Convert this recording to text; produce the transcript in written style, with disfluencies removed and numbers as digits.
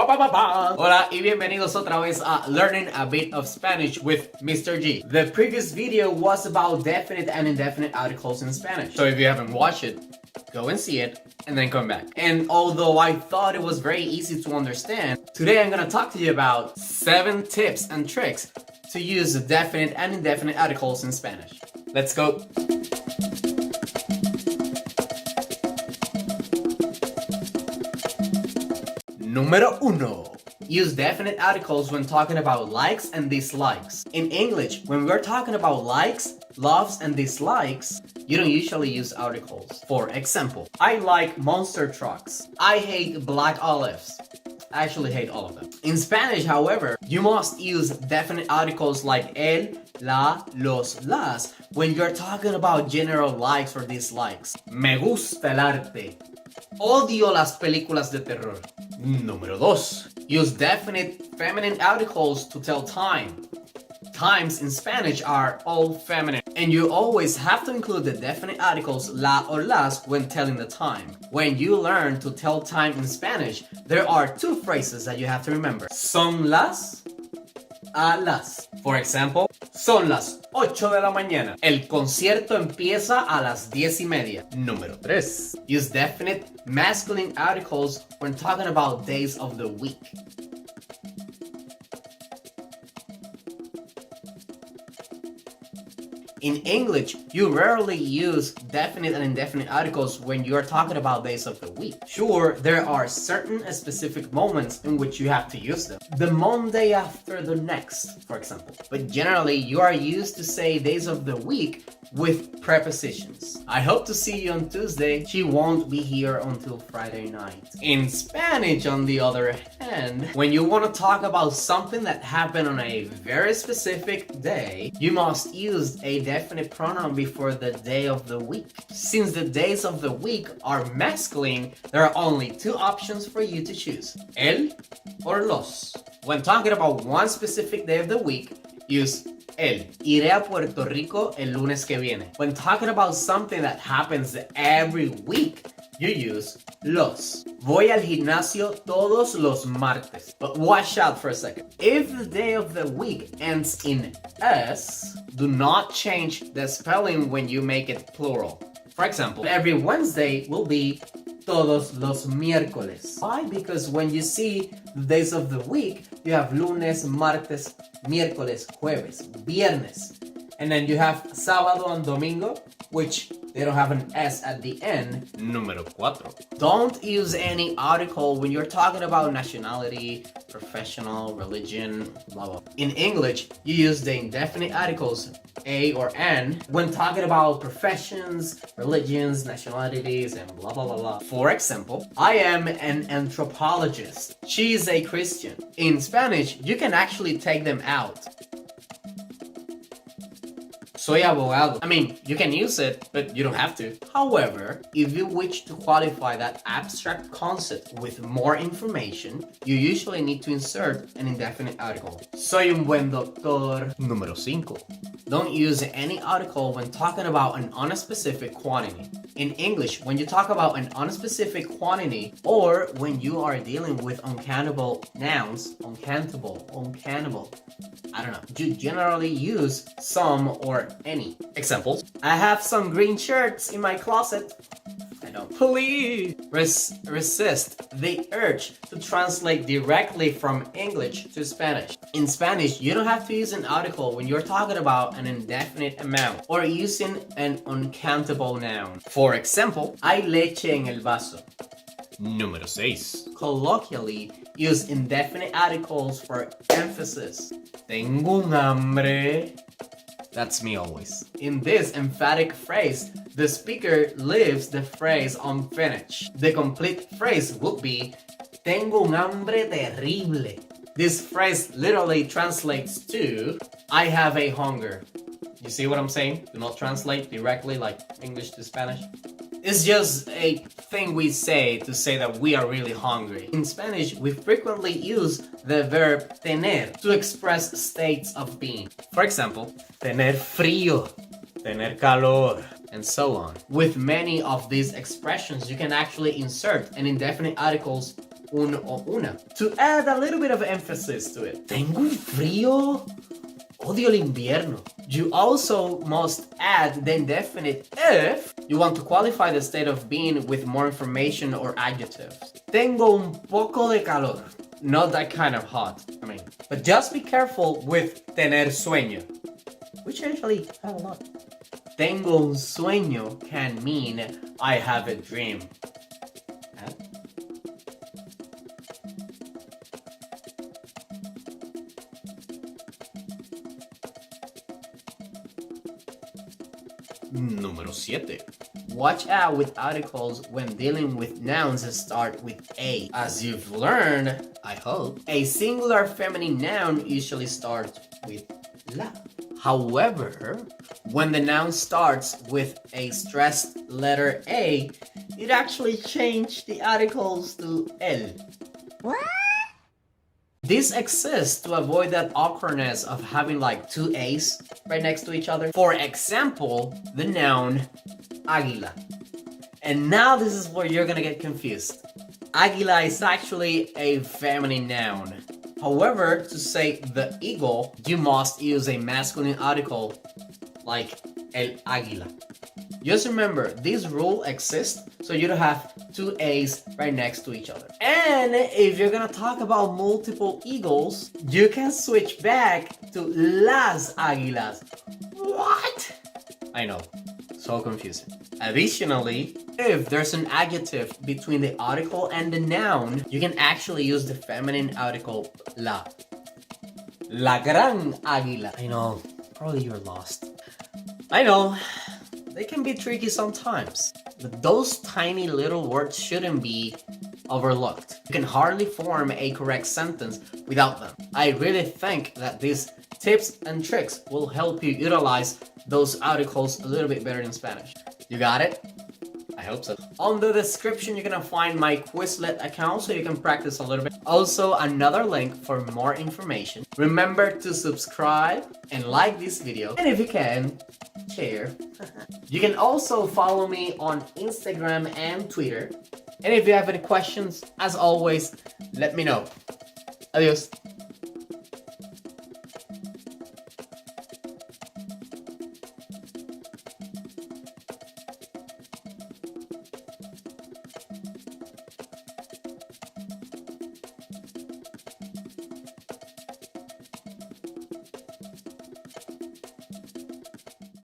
Hola y bienvenidos otra vez a Learning a Bit of Spanish with Mr. G. The previous video was about definite and indefinite articles in Spanish. So if you haven't watched it, go and see it and then come back. And although I thought it was very easy to understand, today I'm gonna talk to you about 7 tips and tricks to use definite and indefinite articles in Spanish. Let's go. Número 1. Use definite articles when talking about likes and dislikes. In English, when we're talking about likes, loves, and dislikes, you don't usually use articles. For example, I like monster trucks. I hate black olives. I actually hate all of them. In Spanish, however, you must use definite articles like el, la, los, las when you're talking about general likes or dislikes. Me gusta el arte. Odio las películas de terror. Número 2. Use definite feminine articles to tell time. Times in Spanish are all feminine, and you always have to include the definite articles la or las when telling the time. When you learn to tell time in Spanish, there are 2 phrases that you have to remember. Son las, a las. For example, son las 8 de la mañana. El concierto empieza a las 10:30. Número 3. Use definite masculine articles when talking about days of the week. In English, you rarely use definite and indefinite articles when you are talking about days of the week. Sure, there are certain specific moments in which you have to use them. The Monday after the next, for example. But generally, you are used to say days of the week with prepositions. I hope to see you on Tuesday. She won't be here until Friday night. In Spanish, on the other hand, when you want to talk about something that happened on a very specific day, you must use a definite pronoun before the day of the week. Since the days of the week are masculine, there are only 2 options for you to choose: el or los. When talking about one specific day of the week, use el. Iré a Puerto Rico el lunes que viene. When talking about something that happens every week, you use los. Voy al gimnasio todos los martes. But watch out for a second. If the day of the week ends in s, do not change the spelling when you make it plural. For example, every Wednesday will be todos los miércoles. Why? Because when you see the days of the week, you have lunes, martes, miércoles, jueves, viernes. And then you have sábado and domingo, which they don't have an S at the end. Número 4. Don't use any article when you're talking about nationality, professional, religion, blah, blah. In English, you use the indefinite articles a or an when talking about professions, religions, nationalities, and blah, blah, blah, blah. For example, I am an anthropologist. She is a Christian. In Spanish, you can actually take them out. Soy abogado. I mean, you can use it, but you don't have to. However, if you wish to qualify that abstract concept with more information, you usually need to insert an indefinite article. Soy un buen doctor. Número 5. Don't use any article when talking about an unspecific quantity. In English, when you talk about an unspecific quantity, or when you are dealing with uncountable nouns, uncountable, I don't know, you generally use some or any. Examples: I have some green shirts in my closet. I don't. Please resist the urge to translate directly from English to Spanish. In Spanish, you don't have to use an article when you're talking about an indefinite amount or using an uncountable noun. For example, hay leche en el vaso. Número 6. Colloquially, use indefinite articles for emphasis. Tengo un hambre. That's me always. In this emphatic phrase, the speaker leaves the phrase unfinished. The complete phrase would be Tengo un hambre terrible. This phrase literally translates to I have a hunger. You see what I'm saying? Do not translate directly like English to Spanish. It's just a thing we say to say that we are really hungry. In Spanish, we frequently use the verb tener to express states of being. For example, tener frío, tener calor, and so on. With many of these expressions, you can actually insert an indefinite articles un o una. To add a little bit of emphasis to it. Tengo un frío. Odio el invierno. You also must add the indefinite if you want to qualify the state of being with more information or adjectives. Tengo un poco de calor. Not that kind of hot, but just be careful with tener sueño, which I actually have a lot. Tengo un sueño can mean I have a dream. Número 7. Watch out with articles when dealing with nouns that start with A. As you've learned, I hope, a singular feminine noun usually starts with la. However, when the noun starts with a stressed letter A, it actually changed the articles to el. What? This exists to avoid that awkwardness of having like two A's right next to each other. For example, the noun águila. And now this is where you're gonna get confused. Águila is actually a feminine noun. However, to say the eagle, you must use a masculine article like el águila. Just remember, this rule exists so you don't have two A's right next to each other. And if you're gonna talk about multiple eagles, you can switch back to las águilas. What? I know, so confusing. Additionally, if there's an adjective between the article and the noun, you can actually use the feminine article la. La gran águila. I know, probably you're lost. I know, they can be tricky sometimes, but those tiny little words shouldn't be overlooked. You can hardly form a correct sentence without them. I really think that these tips and tricks will help you utilize those articles a little bit better in Spanish. You got it? I hope so. On the description, you're gonna find my Quizlet account so you can practice a little bit. Also, another link for more information. Remember to subscribe and like this video. And if you can, share. You can also follow me on Instagram and Twitter. And if you have any questions, as always, let me know. Adios.